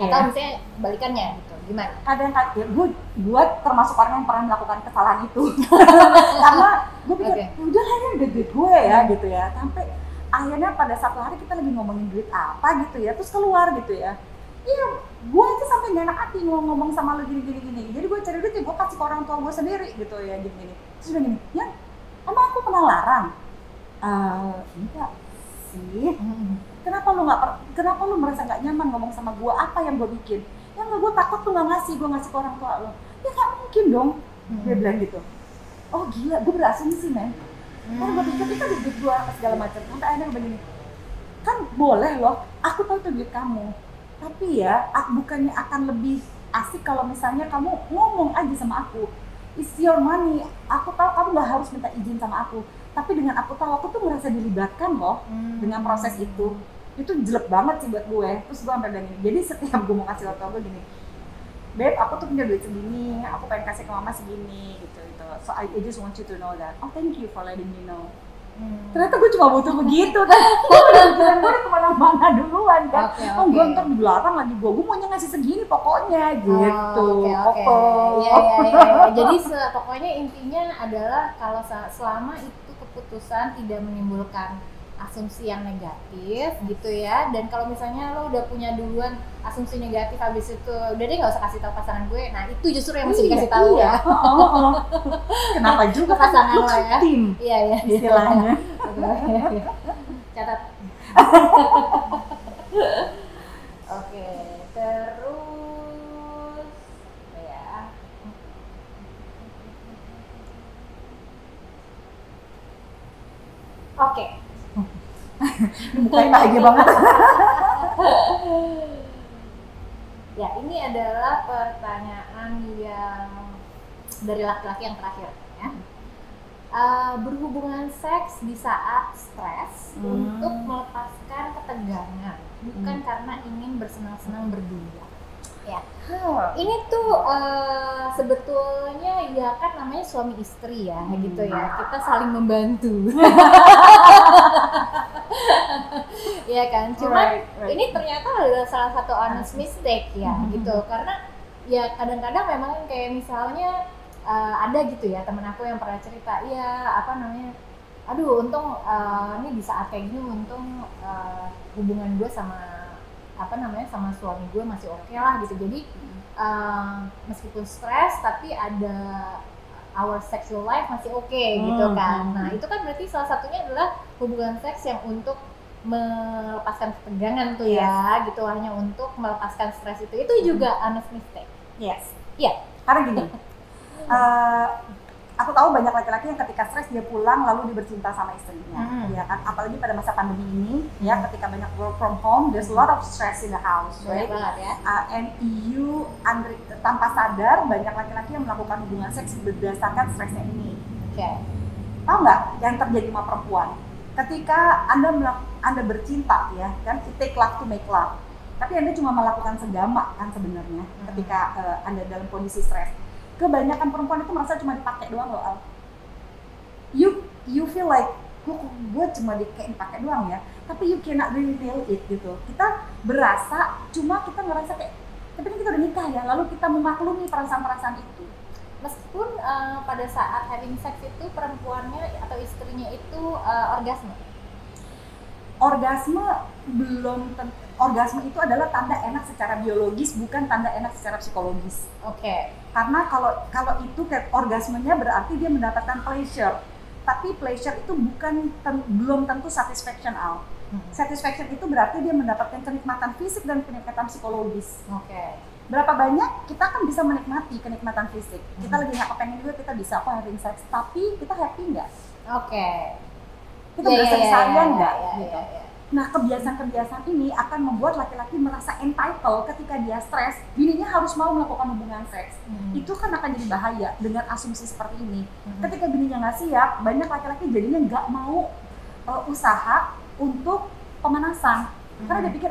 [SPEAKER 1] atau misalnya balikannya gitu, gimana?
[SPEAKER 2] Kadang-kadang gue termasuk orang yang pernah melakukan kesalahan itu karena gue pikir udah lah ya duit gue ya gitu ya, sampai akhirnya pada satu hari kita lagi ngomongin duit apa gitu ya, terus keluar gitu ya, gue aja sampai gak enak hati ngomong sama lo gini, jadi gue cari duit ya gue kasih ke orang tua gue sendiri gitu ya, gini. Terus udah gini, ya emang aku pernah larang? Enggak sih. Kenapa lu merasa gak nyaman ngomong sama gue, apa yang gue bikin? Ya enggak, gue takut lu gak ngasih, gue ngasih ke orang tua lo. Ya gak mungkin dong, dia bilang gitu. Oh gila, gue berasumsi men. Karena gue pikir kita duit gue segala macam, sampai akhirnya gue begini, kan boleh loh, aku tahu itu duit kamu, tapi ya bukannya akan lebih asik kalau misalnya kamu ngomong aja sama aku, it's your money, aku tahu kamu gak harus minta izin sama aku, tapi dengan aku tahu, aku tuh merasa dilibatkan loh dengan proses itu jelek banget sih buat gue. Terus gue sampai bilang gini, jadi setiap gue mau kasih tau gue gini, Beb, aku tuh punya duit segini, aku pengen kasih ke mama segini gitu. So I just want you to know that. Oh, thank you for letting me know. Ternyata gue cuma butuh begitu kan. Gue udah kemana-mana duluan kan. Gue ntar dilarang lagi, gue maunya ngasih segini pokoknya gitu.
[SPEAKER 1] Jadi pokoknya intinya adalah kalau selama itu keputusan tidak menimbulkan asumsi yang negatif gitu ya, dan kalau misalnya lo udah punya duluan asumsi negatif, habis itu udah deh nggak usah kasih tahu pasangan gue, nah itu justru yang mesti dikasih tahu ya.
[SPEAKER 2] Kenapa juga
[SPEAKER 1] pasangan lo
[SPEAKER 2] ya? Tim, istilahnya.
[SPEAKER 1] Catat. Oke, terus ya. Oke.
[SPEAKER 2] Mukanya bahagia banget.
[SPEAKER 1] Ya, ini adalah pertanyaan yang dari laki-laki yang terakhir ya. Berhubungan seks di saat stres untuk melepaskan ketegangan, bukan karena ingin bersenang-senang berdua. Ya. Ini tuh sebetulnya ya kan namanya suami istri ya, gitu ya. Kita saling membantu. Ya kan. Cuman ini ternyata adalah salah satu honest mistake ya, gitu. Karena ya kadang-kadang memang kayak misalnya ada gitu ya temen aku yang pernah cerita, ya apa namanya, aduh untung ini di saat kayak gini untung hubungan gue sama apa namanya sama suami gue masih oke lah gitu. Jadi meskipun stres tapi ada our sexual life masih oke gitu kan. Nah itu kan berarti salah satunya adalah hubungan seks yang untuk melepaskan ketegangan tuh ya gitu, hanya untuk melepaskan stres itu juga honest mistake.
[SPEAKER 2] Yes.
[SPEAKER 1] Iya.
[SPEAKER 2] Karena gini, aku tahu banyak laki-laki yang ketika stres dia pulang lalu dia bercinta sama istrinya, ya kan? Apalagi pada masa pandemi ini, ya ketika banyak work from home, there's a lot of stress in the house, right?
[SPEAKER 1] Ya.
[SPEAKER 2] And tanpa sadar banyak laki-laki yang melakukan hubungan seks berdasarkan stresnya ini. Tahu nggak yang terjadi sama perempuan? Ketika Anda bercinta, ya kan, you take love to make love, tapi Anda cuma melakukan segama kan sebenarnya ketika Anda dalam kondisi stres. Kebanyakan perempuan itu merasa cuma dipakai doang loh, Al. You feel like gue cuma kayak dipakai doang ya, tapi you cannot really feel it gitu. Kita berasa cuma kita ngerasa kayak, tapi kan kita udah nikah ya, lalu kita memaklumi perasaan-perasaan itu.
[SPEAKER 1] Meskipun pada saat having sex itu perempuannya atau istrinya itu orgasme. Orgasme itu adalah tanda enak secara biologis, bukan tanda enak secara psikologis. Karena kalau itu orgasmenya berarti dia mendapatkan pleasure, tapi pleasure itu belum tentu satisfaction out. Satisfaction itu berarti dia mendapatkan kenikmatan fisik dan kenikmatan psikologis. Berapa banyak kita kan bisa menikmati kenikmatan fisik. Kita lagi nggak kepengen juga kita bisa having sex, tapi kita happy nggak? Kita berasa disayang nggak? Nah, kebiasaan-kebiasaan ini akan membuat laki-laki merasa entitled ketika dia stres, bininya harus mau melakukan hubungan seks. Itu kan akan jadi bahaya dengan asumsi seperti ini. Ketika bininya nggak siap, banyak laki-laki jadinya nggak mau usaha untuk pemanasan. Karena dia pikir,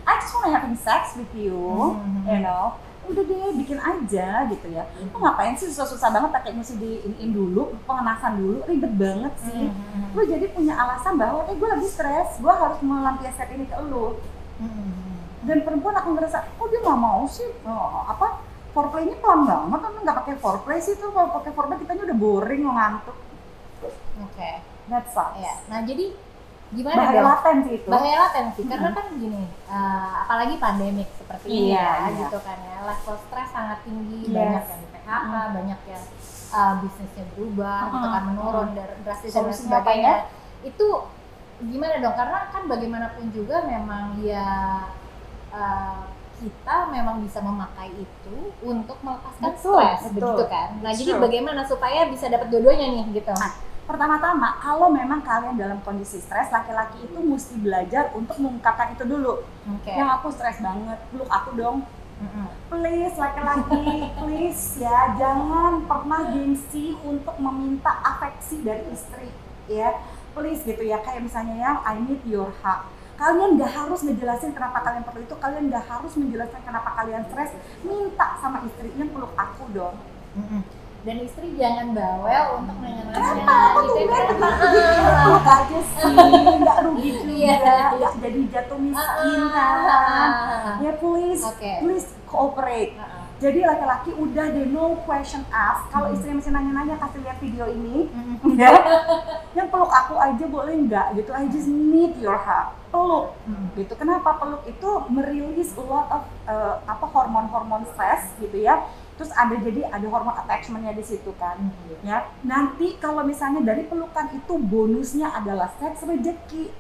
[SPEAKER 1] I just wanna having sex with you, you know. Udah deh, bikin aja gitu ya. Lo ngapain sih susah-susah banget pakai mesti diin dulu, pemanasan dulu, ribet banget sih. Lo jadi punya alasan bahwa gue lagi stres, gue harus melampiaskan ini ke lo. Dan perempuan aku ngerasa, dia nggak mau sih, foreplaynya pelan banget, kan nggak pakai foreplay sih tuh. Kalau pakai foreplay kitanya udah boring, mau ngantuk. That sucks. Nah jadi gimana
[SPEAKER 2] bahaya latensi itu?
[SPEAKER 1] Bahaya latensi karena kan gini, apalagi pandemik seperti ini gitu kan ya, level stres sangat tinggi, banyak yang di PHK, banyak yang bisnisnya berubah, gitu kan, menurun drastis dan sebagainya. Itu gimana dong? Karena kan bagaimanapun juga memang ya kita memang bisa memakai itu untuk melepaskan stres, begitu kan? Nah jadi bagaimana supaya bisa dapat dua-duanya nih gitu?
[SPEAKER 2] Pertama-tama, kalau memang kalian dalam kondisi stres, laki-laki itu mesti belajar untuk mengungkapkan itu dulu. Yang aku stres banget, peluk aku dong. Please laki-laki, please ya, jangan pernah gengsi untuk meminta afeksi dari istri, ya. Please gitu ya, kayak misalnya yang I need your hug. Kalian gak harus ngejelasin kenapa kalian perlu itu, kalian gak harus menjelaskan kenapa kalian stres. Minta sama istrinya, peluk aku dong.
[SPEAKER 1] Dan istri jangan bawel untuk nanya-nanya.
[SPEAKER 2] Kenapa? Peluk aja sih, nggak rugi juga, nggak jadi jatuh miskin kan. Ya please cooperate. Jadi laki-laki udah deh, no question asked. Kalau istri masih nanya-nanya, kasih lihat video ini, ya. Yang peluk aku aja boleh nggak gitu? I just need your hug. Peluk, gitu. Kenapa peluk itu merilis a lot of hormon-hormon stres gitu ya. Terus ada hormon attachment-nya di situ kan, ya. Nanti kalau misalnya dari pelukan itu bonusnya adalah seks rezeki.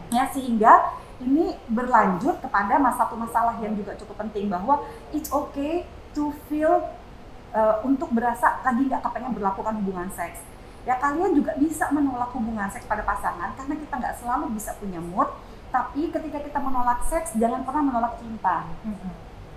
[SPEAKER 2] Ya, sehingga ini berlanjut kepada satu masalah yang juga cukup penting, bahwa it's okay to feel untuk berasa lagi nggak kepengen berlakukan hubungan seks. Ya, kalian juga bisa menolak hubungan seks pada pasangan karena kita nggak selalu bisa punya mood. Tapi ketika kita menolak seks, jangan pernah menolak cinta.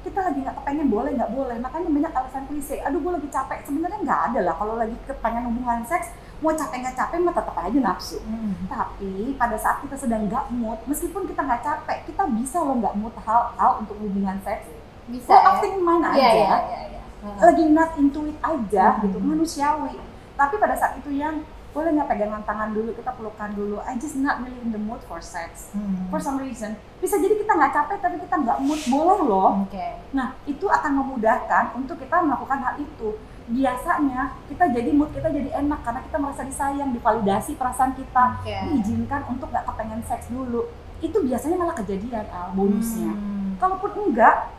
[SPEAKER 2] Kita lagi nggak kepengen, boleh nggak boleh. Makanya banyak alasan klise, aduh gue lagi capek. Sebenarnya nggak ada lah, kalau lagi kepengen hubungan seks, mau capek nggak capek mah tetap aja nafsu. Tapi pada saat kita sedang nggak mood, meskipun kita nggak capek, kita bisa loh nggak mood hal untuk hubungan seks.
[SPEAKER 1] Bisa
[SPEAKER 2] flow
[SPEAKER 1] ya?
[SPEAKER 2] of thinking mind
[SPEAKER 1] Iya,
[SPEAKER 2] aja,
[SPEAKER 1] iya, iya.
[SPEAKER 2] lagi not into it aja gitu,
[SPEAKER 1] Hmm.
[SPEAKER 2] manusiawi. Tapi pada saat itu yang boleh nggak pegangan tangan dulu, kita pelukan dulu. I just not really in the mood for sex. For some reason, bisa jadi kita nggak capek tapi kita nggak mood, boleh loh.
[SPEAKER 1] Oke.
[SPEAKER 2] Nah, itu akan memudahkan untuk kita melakukan hal itu. Biasanya kita jadi mood kita jadi enak karena kita merasa disayang, divalidasi perasaan kita,
[SPEAKER 1] Oke.
[SPEAKER 2] diizinkan untuk nggak kepengen seks dulu. Itu biasanya malah kejadian, bonusnya.
[SPEAKER 1] Hmm.
[SPEAKER 2] Kalaupun enggak,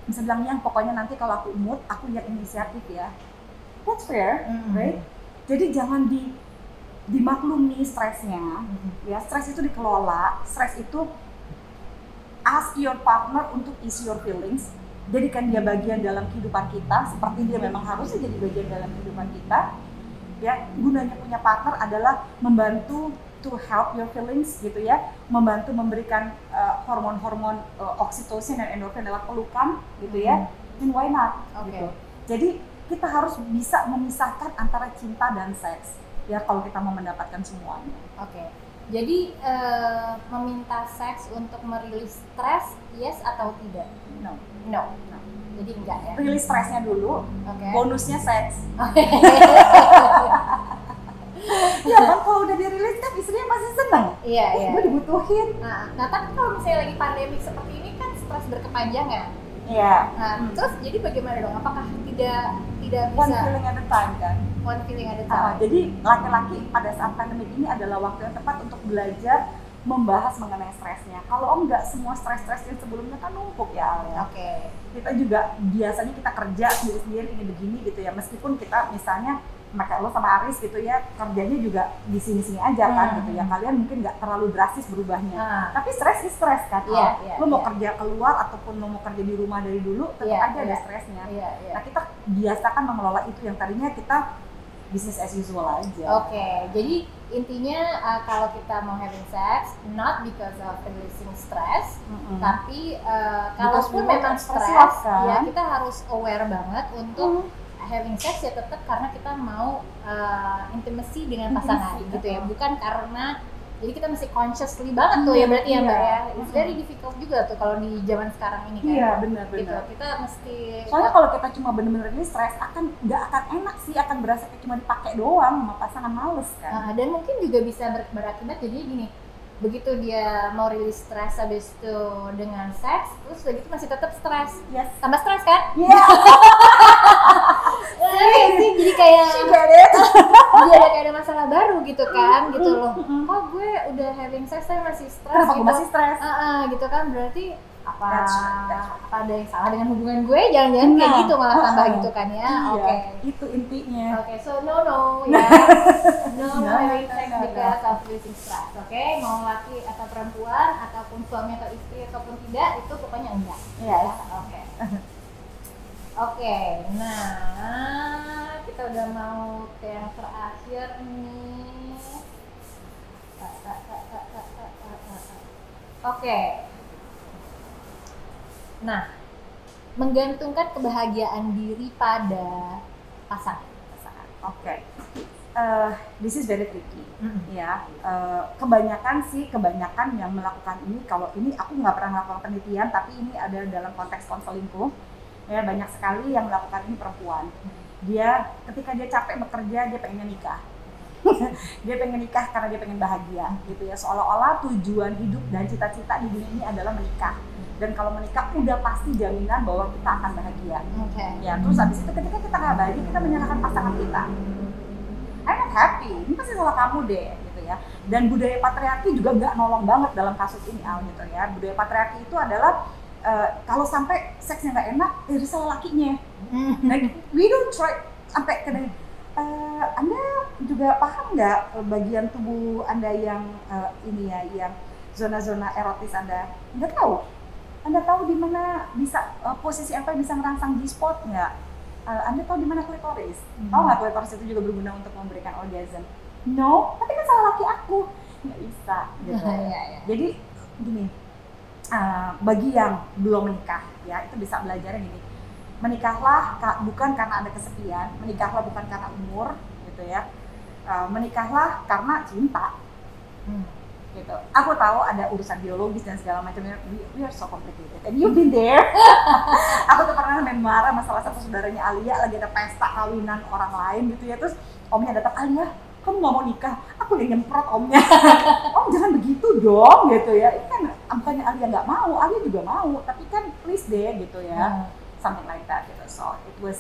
[SPEAKER 2] bisa bilang yang pokoknya nanti kalau aku mood, aku yang inisiatif ya. That's fair, right? Jadi jangan dimaklumi stresnya, ya. Stres itu dikelola, stres itu ask your partner untuk ease your feelings, jadikan dia bagian dalam kehidupan kita, seperti dia memang harusnya jadi bagian dalam kehidupan kita. Ya, gunanya punya partner adalah membantu to help your feelings gitu ya, membantu memberikan hormon-hormon oksitosin dan endorfin lewat pelukan gitu ya. And why not?
[SPEAKER 1] Oke.
[SPEAKER 2] Gitu. Jadi kita harus bisa memisahkan antara cinta dan seks. Ya kalau kita mau mendapatkan semuanya.
[SPEAKER 1] Oke. Jadi meminta seks untuk merilis stres, yes atau tidak?
[SPEAKER 2] No.
[SPEAKER 1] No. Jadi enggak ya?
[SPEAKER 2] Rilis stresnya dulu,
[SPEAKER 1] Oke.
[SPEAKER 2] bonusnya seks. Ya kan kalau udah dirilis kan istrinya pasti seneng.
[SPEAKER 1] Iya, iya.
[SPEAKER 2] Gue dibutuhin.
[SPEAKER 1] Nah, tapi kalau misalnya lagi pandemi seperti ini kan stres berkepanjangan.
[SPEAKER 2] Iya.
[SPEAKER 1] Nah, terus jadi bagaimana dong? Apakah tidak
[SPEAKER 2] One
[SPEAKER 1] bisa
[SPEAKER 2] feeling at a time kan.
[SPEAKER 1] one feeling at a time?
[SPEAKER 2] Jadi laki-laki pada saat pandemi ini adalah waktu yang tepat untuk belajar membahas mengenai stresnya. Kalau enggak, semua stres-stres yang sebelumnya kan numpuk ya, Al, ya.
[SPEAKER 1] Oke.
[SPEAKER 2] Kita juga biasanya kita kerja sendiri-sendiri ini begini gitu ya. Meskipun kita misalnya kayak lo sama Aris gitu ya, kerjanya juga di sini-sini aja kan gitu ya. Kalian mungkin nggak terlalu drastis berubahnya. Tapi stres is stres kan.
[SPEAKER 1] Iya,
[SPEAKER 2] Lo mau
[SPEAKER 1] iya.
[SPEAKER 2] kerja keluar ataupun lo mau kerja di rumah dari dulu, tetap
[SPEAKER 1] Iya,
[SPEAKER 2] aja ada
[SPEAKER 1] iya.
[SPEAKER 2] stresnya.
[SPEAKER 1] Iya, iya.
[SPEAKER 2] Nah kita biasakan mengelola itu yang tadinya kita business as usual aja.
[SPEAKER 1] Oke, jadi intinya kalau kita mau having sex, not because of releasing stress, tapi kalaupun
[SPEAKER 2] we want
[SPEAKER 1] memang
[SPEAKER 2] to express
[SPEAKER 1] stres,
[SPEAKER 2] love, kan?
[SPEAKER 1] ya kita harus aware banget untuk having sex ya tetap karena kita mau intimacy dengan pasangan
[SPEAKER 2] Intimacy,
[SPEAKER 1] gitu ya, bukan karena jadi kita mesti consciously banget tuh ya berarti ya Mbak ya. It's very difficult juga tuh kalau di zaman sekarang ini kan.
[SPEAKER 2] Iya benar.
[SPEAKER 1] Gitu. Kita mesti
[SPEAKER 2] Soalnya kalau kita cuma bener-bener ini stres nggak akan enak sih, akan berasa kayak cuma dipakai doang sama pasangan, males kan.
[SPEAKER 1] dan mungkin juga bisa berakibat jadi gini, begitu dia mau rilis stres habis itu dengan seks, terus begitu masih tetap stres,
[SPEAKER 2] Yes.
[SPEAKER 1] tambah stres kan?
[SPEAKER 2] Iya.
[SPEAKER 1] Sih jadi kayak
[SPEAKER 2] Get it?
[SPEAKER 1] jadi kayak ada masalah baru gitu kan, gitu loh. Kok gue udah having sex tapi masih stres
[SPEAKER 2] Kenapa
[SPEAKER 1] gitu?
[SPEAKER 2] gue masih stres?
[SPEAKER 1] Gitu kan berarti apa
[SPEAKER 2] That's right.
[SPEAKER 1] apa ada yang salah dengan hubungan gue? Jangan-jangan kayak
[SPEAKER 2] Nah,
[SPEAKER 1] gitu malah tambah gitu kan ya?
[SPEAKER 2] Iya,
[SPEAKER 1] Oke.
[SPEAKER 2] itu intinya.
[SPEAKER 1] Oke, so no ya. No having sex because of releasing stress. Oke, mau laki atau perempuan ataupun suami atau istri ataupun tidak, itu pokoknya enggak.
[SPEAKER 2] Yes.
[SPEAKER 1] Oke. Oke, nah kita udah mau ke yang terakhir nih. Oke. Nah, menggantungkan kebahagiaan diri pada pasangan.
[SPEAKER 2] Oke. This is very tricky. Ya, kebanyakan yang melakukan ini, kalau ini aku nggak pernah melakukan penelitian, tapi ini ada dalam konteks konselingkuh. Ya, banyak sekali yang melakukan ini perempuan. Dia ketika dia capek bekerja, dia pengen nikah. Dia pengen nikah karena dia pengen bahagia, gitu ya. Seolah-olah tujuan hidup dan cita-cita di dunia ini adalah menikah. Dan kalau menikah udah pasti jaminan bahwa kita akan bahagia.
[SPEAKER 1] Oke.
[SPEAKER 2] Ya, terus habis itu ketika kita nggak bahagia, kita menyalahkan pasangan kita. I'm not happy, ini pasti salah kamu deh, gitu ya. Dan budaya patriarki juga nggak nolong banget dalam kasus ini, Al, gitu ya. Budaya patriarki itu adalah kalau sampai seksnya nggak enak, itu salah lakinya. Like, we don't try sampai ke Anda juga paham nggak bagian tubuh Anda yang ini ya, yang zona-zona erotis Anda tahu? Anda tahu di mana bisa posisi apa yang bisa merangsang G-spot nggak? Anda tahu di mana klitoris? Tahu nggak klitoris itu juga berguna untuk memberikan orgasm? No, tapi kan salah laki aku. Nggak bisa gitu. Jadi gini, bagi yang belum menikah ya, itu bisa belajar gini. Menikahlah bukan karena ada kesepian, menikahlah bukan karena umur gitu ya. Menikahlah karena cinta. Gitu. Aku tahu ada urusan biologis dan segala macamnya. We are so complicated. And you've been there. Aku tuh pernah marah sama salah satu saudaranya Alia, lagi ada pesta kawinan orang lain gitu ya, terus omnya datang, Alia, kamu nggak mau nikah? Aku yang nyemprot omnya. Om jangan begitu dong gitu ya. Ini kan bukannya Alia nggak mau, Alia juga mau, tapi kan please deh gitu ya. Something like that gitu. So it was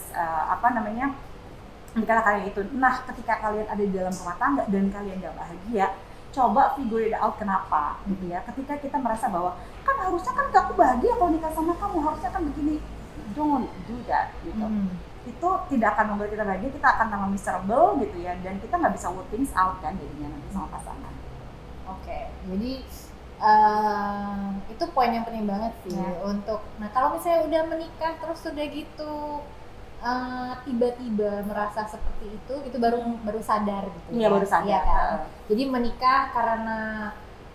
[SPEAKER 2] ketika kalian itu, nah ketika kalian ada di dalam rumah tangga dan kalian gak bahagia, coba figure it out kenapa gitu ya. Ketika kita merasa bahwa kan harusnya kan aku bahagia kalau nikah sama kamu, harusnya kan begini, don't do that gitu. Itu tidak akan membuat kita bahagia, kita akan tambah miserable gitu ya, dan kita nggak bisa work things out kan jadinya nanti sama pasangan.
[SPEAKER 1] Oke, jadi itu poin yang penting banget sih untuk, nah kalau misalnya udah menikah terus udah gitu tiba-tiba merasa seperti itu baru sadar gitu.
[SPEAKER 2] Iya, baru sadar.
[SPEAKER 1] Iya kan? Jadi menikah karena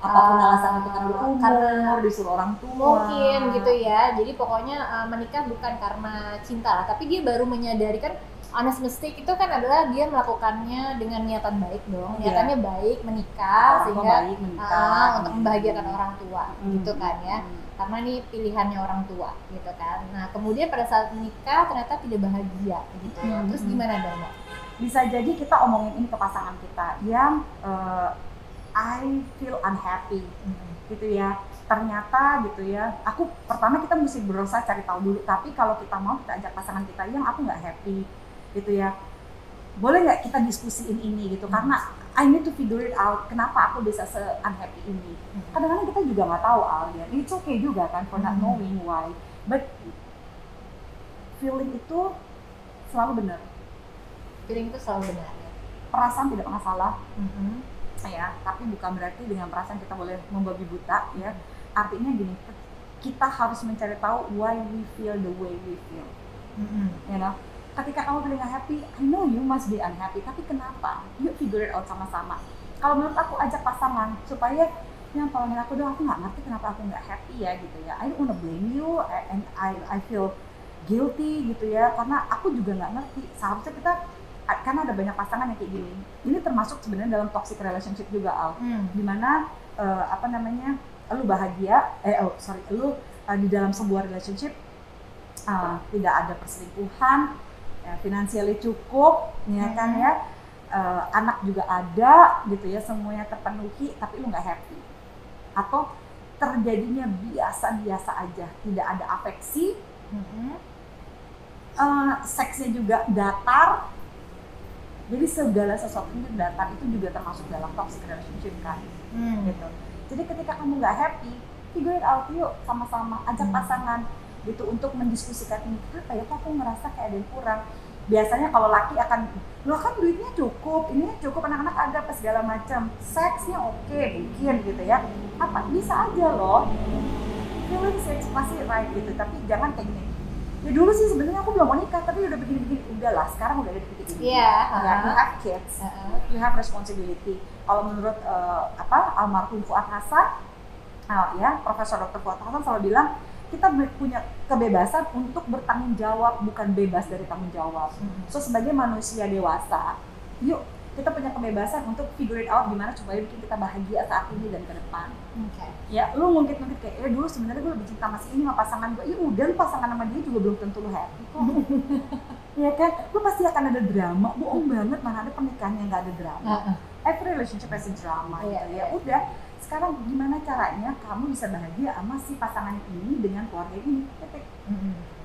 [SPEAKER 2] apapun alasan itu, karena disuruh orang tua
[SPEAKER 1] mungkin gitu ya. Jadi pokoknya menikah bukan karena cinta lah, tapi dia baru menyadari kan honest mistake itu kan adalah dia melakukannya dengan niatan baik dong. Niatannya baik menikah sehingga
[SPEAKER 2] baik, menikah,
[SPEAKER 1] untuk membahagiakan orang tua gitu kan ya. Karena ini pilihannya orang tua gitu kan. Nah kemudian pada saat menikah ternyata tidak bahagia gitu. Terus gimana dong?
[SPEAKER 2] Bisa jadi kita omongin ini ke pasangan kita yang I feel unhappy gitu ya. Ternyata gitu ya, aku pertama kita mesti berusaha cari tahu dulu. Tapi kalau kita mau, kita ajak pasangan kita yang aku nggak happy gitu ya, boleh nggak kita diskusiin ini gitu, karena I need to figure it out kenapa aku bisa se-unhappy ini. Kadang-kadang kita juga nggak tahu ya, it's okay juga kan for not knowing why, but feeling itu selalu benar.
[SPEAKER 1] Feeling itu selalu benar ya?
[SPEAKER 2] Perasaan tidak pernah salah ya, tapi bukan berarti dengan perasaan kita boleh membabi buta ya. Artinya gini, kita harus mencari tahu why we feel the way we feel. You know? Ketika kamu feeling happy, I know you must be unhappy, tapi kenapa? Yuk figure it out sama-sama. Kalau menurut aku, ajak pasangan supaya yang tolongin aku dong, aku nggak ngerti kenapa aku nggak happy ya gitu ya. I don't wanna blame you and I feel guilty gitu ya, karena aku juga nggak ngerti. Seharusnya kita, karena ada banyak pasangan yang kayak gini. Ini termasuk sebenarnya dalam toxic relationship juga, Al. Dimana lu bahagia, lu di dalam sebuah relationship tidak ada perselingkuhan, finansialnya cukup, ya kan ya, anak juga ada gitu ya, semuanya terpenuhi, tapi lu nggak happy, atau terjadinya biasa-biasa aja, tidak ada afeksi, seksnya juga datar, jadi segala sesuatunya datar, itu juga termasuk dalam toxic relationship kan, gitu. Jadi ketika kamu nggak happy, figure it out yuk sama-sama, ajak pasangan gitu untuk mendiskusikan ini, kenapa ya kok aku ngerasa kayak ada yang kurang. Biasanya kalau laki akan, lo kan duitnya cukup, ininya cukup, anak-anak ada apa segala macam, seksnya oke, mungkin gitu ya, apa bisa aja loh, feeling sex pasti right gitu, tapi jangan kayak gini. Ya dulu sih sebenarnya aku belum mau nikah, tapi udah begini-begini, udahlah sekarang udah ada titik ini. You have kids, you have responsibility. Kalau menurut almarhum Fuad Hasan, Profesor Dr. Fuad Hasan selalu bilang, kita punya kebebasan untuk bertanggung jawab, bukan bebas dari tanggung jawab. So sebagai manusia dewasa, yuk kita punya kebebasan untuk figure it out gimana supaya bikin kita bahagia saat ini dan ke depan. Ya, lu ngungkit-ngungkit kayak, dulu sebenarnya gue lebih cinta sama si ini sama pasangan gue. Ya udah, lu pasangan sama dia juga belum tentu lu happy kok. Ya kan, lu pasti akan ada drama. Bohong banget, mana ada pernikahan yang gak ada drama. Every relationship has a drama gitu ya. Udah, sekarang gimana caranya kamu bisa bahagia sama si pasangan ini dengan keluarga ini?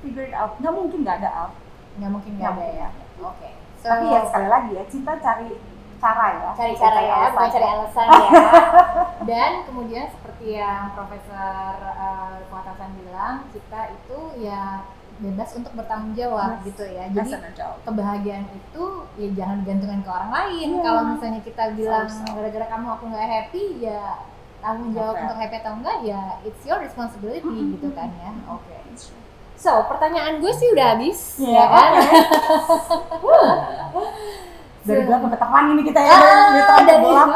[SPEAKER 2] Figure it out. Nggak mungkin nggak ada out.
[SPEAKER 1] Nggak mungkin nggak ada ya. Oke.
[SPEAKER 2] Tapi ya sekali lagi ya, cinta cari cara ya.
[SPEAKER 1] Cari cara ya, bukan cari alasan ya. Dan kemudian seperti yang Profesor Fuad Hasan bilang, kita itu ya bebas untuk bertanggung jawab gitu ya. Jadi kebahagiaan itu ya jangan digantungkan ke orang lain. Kalau misalnya kita bilang gara-gara kamu aku nggak happy, ya tanggung jawab untuk happy atau enggak ya it's your responsibility gitu kan ya. Oke. So pertanyaan gue sih udah habis ya kan.
[SPEAKER 2] Dari gelap sampai terang ini kita ya, dari gelap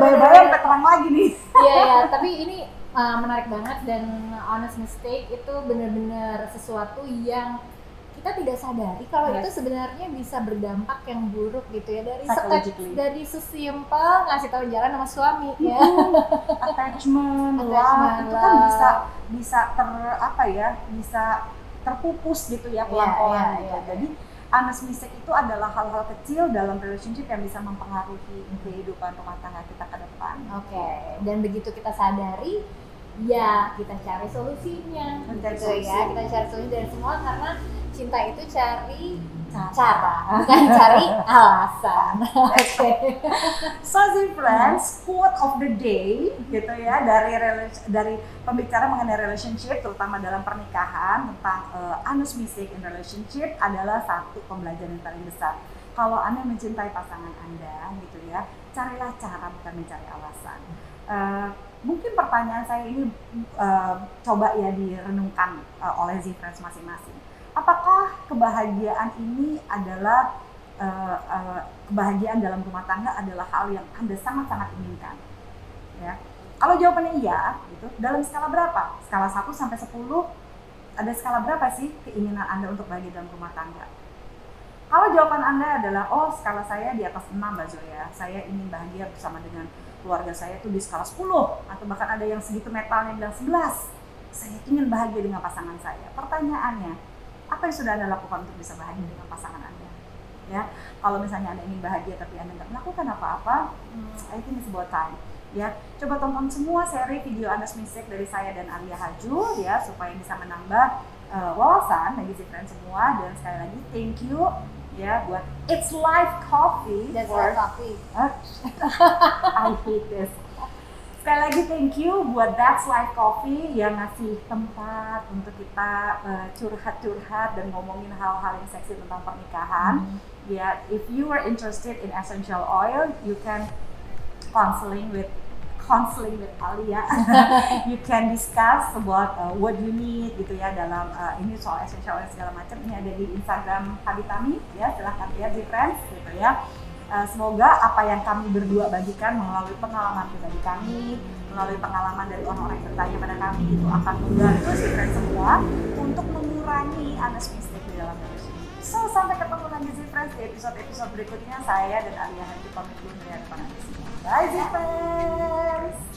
[SPEAKER 2] bayang sampai terang lagi nih.
[SPEAKER 1] Iya, tapi ini menarik banget, dan honest mistake itu benar-benar sesuatu yang kita tidak sadari kalau itu sebenarnya bisa berdampak yang buruk gitu ya, dari sesimpel ngasih tahu jalan sama suami ya.
[SPEAKER 2] Attachment, love, itu kan bisa bisa terpupus gitu ya pelan-pelan gitu.
[SPEAKER 1] Iya.
[SPEAKER 2] Jadi honest mistake itu adalah hal-hal kecil dalam relationship yang bisa mempengaruhi kehidupan rumah tangga kita ke depan.
[SPEAKER 1] Oke, dan begitu kita sadari, ya kita cari solusinya.
[SPEAKER 2] Mencari
[SPEAKER 1] Gitu
[SPEAKER 2] solusi.
[SPEAKER 1] ya, kita cari solusi dari semua karena cinta itu cari
[SPEAKER 2] Cara.
[SPEAKER 1] cara, bukan cari alasan. Oke.
[SPEAKER 2] So friends, quote of the day gitu ya dari pembicara mengenai relationship terutama dalam pernikahan tentang honest mistake in relationship adalah satu pembelajaran yang paling besar. Kalau Anda mencintai pasangan Anda gitu ya, carilah cara bukan mencari alasan. Mungkin pertanyaan saya ini coba ya direnungkan oleh Z-Friends masing-masing. Apakah kebahagiaan ini adalah kebahagiaan dalam rumah tangga adalah hal yang Anda sangat-sangat inginkan? Ya. Kalau jawabannya iya, gitu, dalam skala berapa? Skala 1 sampai 10, ada skala berapa sih keinginan Anda untuk bahagia dalam rumah tangga? Kalau jawaban Anda adalah, oh skala saya di atas 6 Mbak Zoya, saya ingin bahagia bersama dengan keluarga saya itu di skala 10, atau bahkan ada yang segitu metalnya bilang 11, saya ingin bahagia dengan pasangan saya. Pertanyaannya, apa yang sudah Anda lakukan untuk bisa bahagia dengan pasangan Anda? Ya, kalau misalnya Anda ingin bahagia tapi Anda nggak melakukan apa-apa, I think it's about time. Ya, coba tonton semua seri video honest mistake dari saya dan Alia Haju ya supaya bisa menambah wawasan bagi Z-Friends semua. Dan sekali lagi thank you ya buat It's Life Coffee.
[SPEAKER 1] That's our coffee.
[SPEAKER 2] I hate this. Sekali lagi thank you buat That's Life Coffee yang ngasih tempat untuk kita curhat-curhat dan ngomongin hal-hal yang seksi tentang pernikahan. Ya, if you are interested in essential oil, you can counseling with Alia. You can discuss about what you need gitu ya dalam ini soal essential oil segala macam. Ini ada di Instagram Habitami ya, silahkan lihat di friends gitu ya. Semoga apa yang kami berdua bagikan melalui pengalaman pribadi kami, melalui pengalaman dari orang-orang yang bertanya pada kami itu akan membantu Z-Friends semua untuk mengurangi honest mistake di dalam relationship. So, sampai ketemu lagi Z-Friends di episode-episode berikutnya. Saya dan Alia Haju pamit dulu dari hadapan Anda semua. Bye Z-Friends!